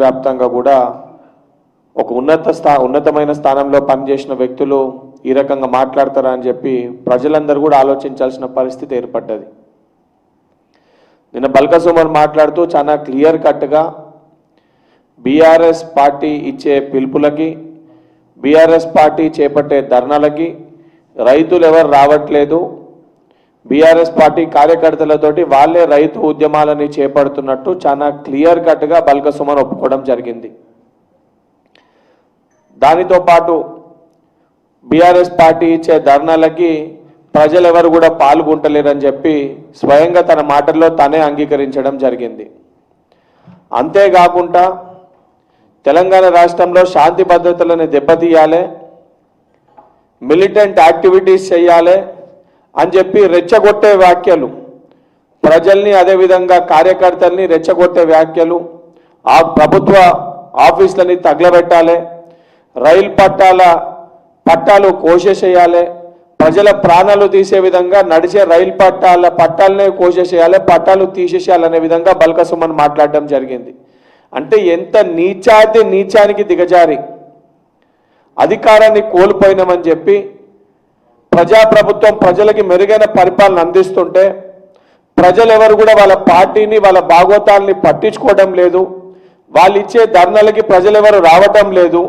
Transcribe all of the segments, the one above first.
వ్యాప్తంగా కూడా ఒక ఉన్నతమైన స్థానంలో పనిచేసిన వ్యక్తులు ఈ రకంగా మాట్లాడతారా అని చెప్పి ప్రజలందరూ కూడా ఆలోచించాల్సిన పరిస్థితి ఏర్పడ్డది. నిన్న బల్క సుమన్ మాట్లాడుతూ చాలా క్లియర్ కట్గా బీఆర్ఎస్ పార్టీ ఇచ్చే పిలుపులకి, బీఆర్ఎస్ పార్టీ చేపట్టే ధర్నాలకి రైతులు ఎవరు రావట్లేదు, బీఆర్ఎస్ పార్టీ కార్యకర్తలతోటి వాళ్ళే రైతు ఉద్యమాలని చేపడుతున్నట్టు చాలా క్లియర్ కట్గా బల్క సుమన్ ఒప్పుకోవడం జరిగింది. దానితో పాటు బీఆర్ఎస్ పార్టీ ఇచ్చే ధర్నాలకి ప్రజలు ఎవరు కూడా పాల్గొంటలేరని చెప్పి స్వయంగా తన మాటల్లో తనే అంగీకరించడం జరిగింది. అంతేకాకుండా తెలంగాణ రాష్ట్రంలో శాంతి భద్రతలను దెబ్బతీయాలి, మిలిటెంట్ యాక్టివిటీస్ చేయాలి అని చెప్పి రెచ్చగొట్టే వ్యాఖ్యలు, ప్రజల్ని అదేవిధంగా కార్యకర్తల్ని రెచ్చగొట్టే వ్యాఖ్యలు, ఆ ప్రభుత్వ ఆఫీసులని తగలబెట్టాలి, రైలు పట్టాలు కోసేసేయాలి, ప్రజల ప్రాణాలు తీసే విధంగా నడిచే రైలు పట్టాలనే కోసేసేయాలి, పట్టాలు తీసేసేయాలనే విధంగా బల్క సుమన్ మాట్లాడడం జరిగింది. అంటే ఎంత నీచానికి దిగజారి అధికారాన్ని కోల్పోయినామని చెప్పి ప్రజాప్రభుత్వం ప్రజలకి మెరుగైన పరిపాలన అందిస్తుంటే ప్రజలు ఎవరు కూడా వాళ్ళ పార్టీని వాళ్ళ భాగోతాలని పట్టించుకోవడం లేదు, వాళ్ళు ఇచ్చే ధర్నాలకి ప్రజలు ఎవరు రావటం లేదు,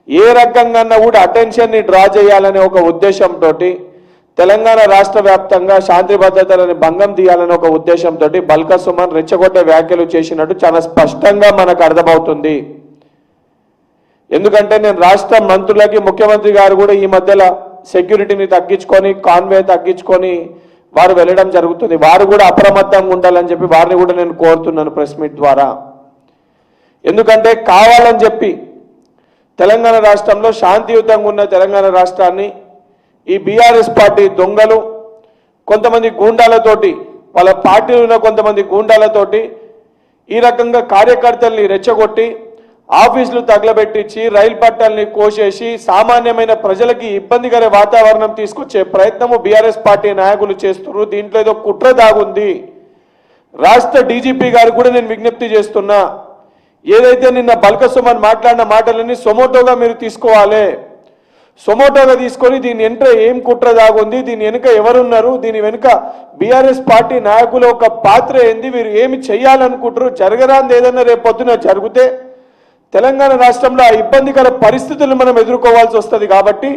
ఏ రకంగా కూడా అటెన్షన్ని డ్రా చేయాలనే ఒక ఉద్దేశంతో తెలంగాణ రాష్ట్ర వ్యాప్తంగా శాంతి భద్రతలను భంగం తీయాలనే ఒక ఉద్దేశంతో బల్క సుమన్ రెచ్చగొట్టే వ్యాఖ్యలు చేసినట్టు చాలా స్పష్టంగా మనకు అర్థమవుతుంది. ఎందుకంటే నేను రాష్ట్ర మంత్రులకి ముఖ్యమంత్రి గారు కూడా ఈ మధ్యలో సెక్యూరిటీని తగ్గించుకొని కాన్వే తగ్గించుకొని వారు వెళ్ళడం జరుగుతుంది. వారు కూడా అప్రమత్తంగా ఉండాలని చెప్పి వారిని కూడా నేను కోరుతున్నాను ప్రెస్ మీట్ ద్వారా. ఎందుకంటే కావాలని చెప్పి తెలంగాణ రాష్ట్రంలో శాంతియుతంగా ఉన్న తెలంగాణ రాష్ట్రాన్ని ఈ బీఆర్ఎస్ పార్టీ దొంగలు కొంతమంది గూండాలతోటి, వాళ్ళ పార్టీలో ఉన్న కొంతమంది గూండాలతోటి ఈ రకంగా కార్యకర్తల్ని రెచ్చగొట్టి ఆఫీసులు తగలబెట్టించి రైలు పట్టాలని కోసేసి సామాన్యమైన ప్రజలకి ఇబ్బందికర వాతావరణం తీసుకొచ్చే ప్రయత్నము బీఆర్ఎస్ పార్టీ నాయకులు చేస్తున్నారు. దీంట్లో ఏదో కుట్ర దాగుంది. రాష్ట్ర డీజీపీ గారు కూడా నేను విజ్ఞప్తి చేస్తున్నా, ఏదైతే నిన్న బల్క సుమన్ మాట్లాడిన మాటలని సొమోటోగా మీరు తీసుకోవాలి. సొమోటోగా తీసుకొని దీని వెనుక ఏం కుట్ర దాగుంది, దీని వెనుక ఎవరున్నారు, దీని వెనుక బీఆర్ఎస్ పార్టీ నాయకుల ఒక పాత్ర ఏంది, వీరు ఏమి చేయాలనుకుంటారు, జరగరాంది ఏదన్నా రేపు పొద్దున జరిగితే తెలంగాణ రాష్ట్రంలో ఆ ఇబ్బందికర పరిస్థితులను మనం ఎదుర్కోవాల్సి వస్తుంది. కాబట్టి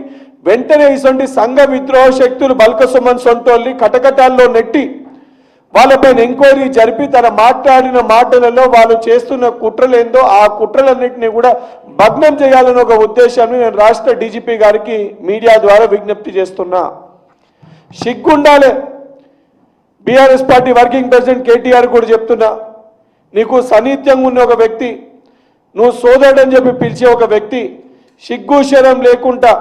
వెంటనే ఇటువంటి సంఘ విద్రోహ శక్తులు బల్క సుమన్ సొంటోల్ని కటకటాల్లో నెట్టి వాళ్ళపైన ఎంక్వైరీ జరిపి తన మాట్లాడిన మాటలలో వాళ్ళు చేస్తున్న కుట్రలేందో ఆ కుట్రలన్నింటినీ కూడా భగ్నం చేయాలని ఒక ఉద్దేశాన్ని నేను రాష్ట్ర డీజీపీ గారికి మీడియా ద్వారా విజ్ఞప్తి చేస్తున్నా. సిగ్గుండాలే. BRS party working president KTR కూడా చెప్తున్నా, నీకు సన్నిహిత్యంగా ఉన్న ఒక వ్యక్తి, నువ్వు సోదరుడని చెప్పి పిలిచే ఒక వ్యక్తి సిగ్గు శరం లేకుండా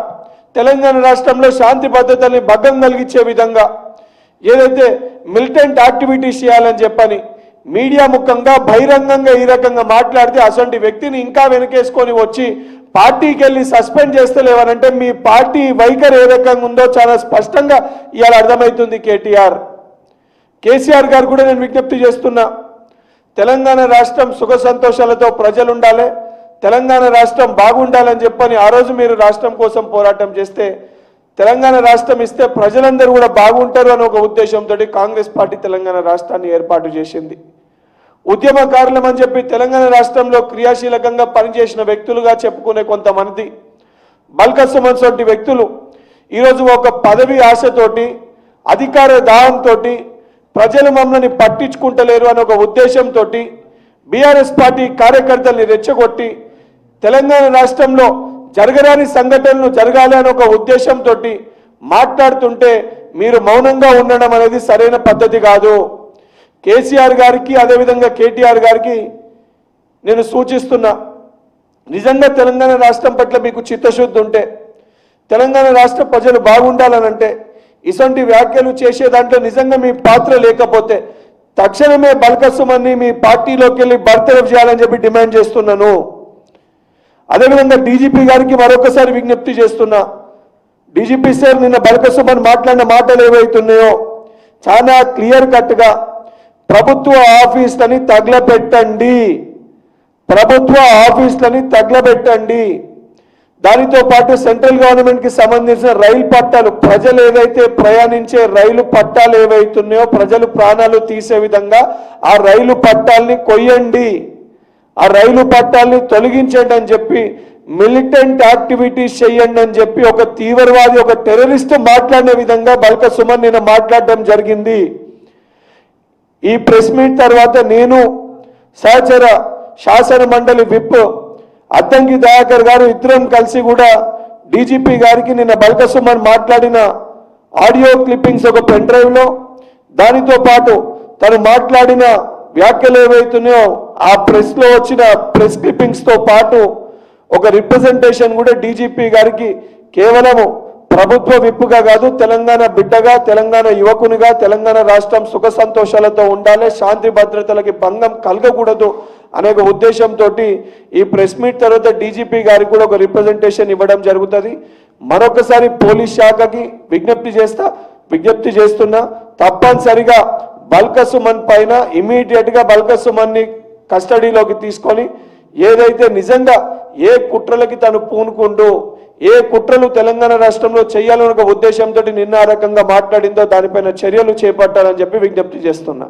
తెలంగాణ రాష్ట్రంలో శాంతి భద్రతల్ని భంగం కలిగించే విధంగా ఏదైతే మిలిటెంట్ యాక్టివిటీస్ చేయాలని చెప్పని మీడియా ముఖంగా బహిరంగంగా ఈ రకంగా మాట్లాడితే అసలు వ్యక్తిని ఇంకా వెనకేసుకొని వచ్చి పార్టీకి వెళ్ళి సస్పెండ్ చేస్తలేవనంటే మీ పార్టీ వైఖరి ఏ రకంగా ఉందో చాలా స్పష్టంగా ఇవాళ అర్థమవుతుంది. కేసీఆర్ గారు కూడా నేను విజ్ఞప్తి చేస్తున్నా, తెలంగాణ రాష్ట్రం సుఖ సంతోషాలతో ప్రజలు ఉండాలి, తెలంగాణ రాష్ట్రం బాగుండాలని చెప్పని ఆ రోజు మీరు రాష్ట్రం కోసం పోరాటం చేస్తే తెలంగాణ రాష్ట్రం ఇస్తే ప్రజలందరూ కూడా బాగుంటారు అనే ఒక ఉద్దేశంతో కాంగ్రెస్ పార్టీ తెలంగాణ రాష్ట్రాన్ని ఏర్పాటు చేసింది. ఉద్యమకారులం అని చెప్పి తెలంగాణ రాష్ట్రంలో క్రియాశీలకంగా పనిచేసిన వ్యక్తులుగా చెప్పుకునే కొంతమంది బల్క సుమన్ వంటి వ్యక్తులు ఈరోజు ఒక పదవి ఆశతోటి అధికార దాహంతో ప్రజలు మమ్మల్ని పట్టించుకుంటలేరు అనే ఒక ఉద్దేశంతో బీఆర్ఎస్ పార్టీ కార్యకర్తల్ని రెచ్చగొట్టి తెలంగాణ రాష్ట్రంలో జరగరాని సంఘటనలు జరగాలి అనే ఒక ఉద్దేశంతో మాట్లాడుతుంటే మీరు మౌనంగా ఉండడం అనేది సరైన పద్ధతి కాదు. కేసీఆర్ గారికి అదేవిధంగా కేటీఆర్ గారికి నేను సూచిస్తున్నా, నిజంగా తెలంగాణ రాష్ట్రం పట్ల మీకు చిత్తశుద్ధి ఉంటే, తెలంగాణ రాష్ట్ర ప్రజలు బాగుండాలనంటే, ఇటువంటి వ్యాఖ్యలు చేసే దాంట్లో నిజంగా మీ పాత్ర లేకపోతే తక్షణమే బల్క సుమన్ని మీ పార్టీలోకి వెళ్ళి బర్తరఫ్ చేయాలని చెప్పి డిమాండ్ చేస్తున్నాను. అదేవిధంగా డీజీపీ గారికి మరొకసారి విజ్ఞప్తి చేస్తున్నా, డీజీపీ సార్ నిన్న బల్క సుమన్ మాట్లాడిన మాటలు ఏవైతున్నాయో చాలా క్లియర్ కట్గా ప్రభుత్వ ఆఫీసులని తగలబెట్టండి, ప్రభుత్వ ఆఫీసులని తగలబెట్టండి. దానితో పాటు సెంట్రల్ గవర్నమెంట్కి సంబంధించిన రైలు పట్టాలు, ప్రజలు ఏదైతే ప్రయాణించే రైలు పట్టాలు ఏవైతున్నాయో ప్రజలు ప్రాణాలు తీసే విధంగా ఆ రైలు పట్టాలని కొయ్యండి, ఆ రైలు పట్టాలని తొలగించండి అని చెప్పి, మిలిటెంట్ యాక్టివిటీస్ చేయండి అని చెప్పి ఒక తీవ్రవాది, ఒక టెర్రరిస్ట్ మాట్లాడిన విధంగా బల్క సుమన్ నిన్న మాట్లాడడం జరిగింది. ఈ ప్రెస్ మీట్ తర్వాత నేను సహచర శాసన మండలి విప్ అద్దంకి దయాకర్ గారు ఇద్దరం కలిసి కూడా డీజీపీ గారికి నిన్న బల్క సుమన్ మాట్లాడిన ఆడియో క్లిప్పింగ్స్ ఒక పెన్ డ్రైవ్లో, దానితో పాటు తను మాట్లాడిన వ్యాఖ్యలు ఏవైతున్నాయో ఆ ప్రెస్లో వచ్చిన ప్రెస్ క్లిప్పింగ్స్తో పాటు ఒక రిప్రజెంటేషన్ కూడా డీజీపీ గారికి కేవలము ప్రభుత్వ విప్పుగా కాదు, తెలంగాణ బిడ్డగా, తెలంగాణ యువకునిగా, తెలంగాణ రాష్ట్రం సుఖ సంతోషాలతో ఉండాలి, శాంతి భద్రతలకి భంగం కలగకూడదు అనే ఉద్దేశంతో ఈ ప్రెస్ మీట్ తర్వాత డీజీపీ గారికి కూడా ఒక రిప్రజెంటేషన్ ఇవ్వడం జరుగుతుంది. మరొకసారి పోలీస్ శాఖకి విజ్ఞప్తి చేస్తున్నా, తప్పనిసరిగా బల్క సుమన్ పైన ఇమీడియట్గా బల్క సుమన్ని కస్టడీలోకి తీసుకొని ఏదైతే నిజంగా ఏ కుట్రలకి తను పూనుకుంటూ ఏ కుట్రలు తెలంగాణ రాష్ట్రంలో చేయాలనే ఒక ఉద్దేశంతో నిన్న ఆ రకంగా మాట్లాడిందో దానిపైన చర్యలు చేపట్టాలని చెప్పి విజ్ఞప్తి చేస్తున్నా.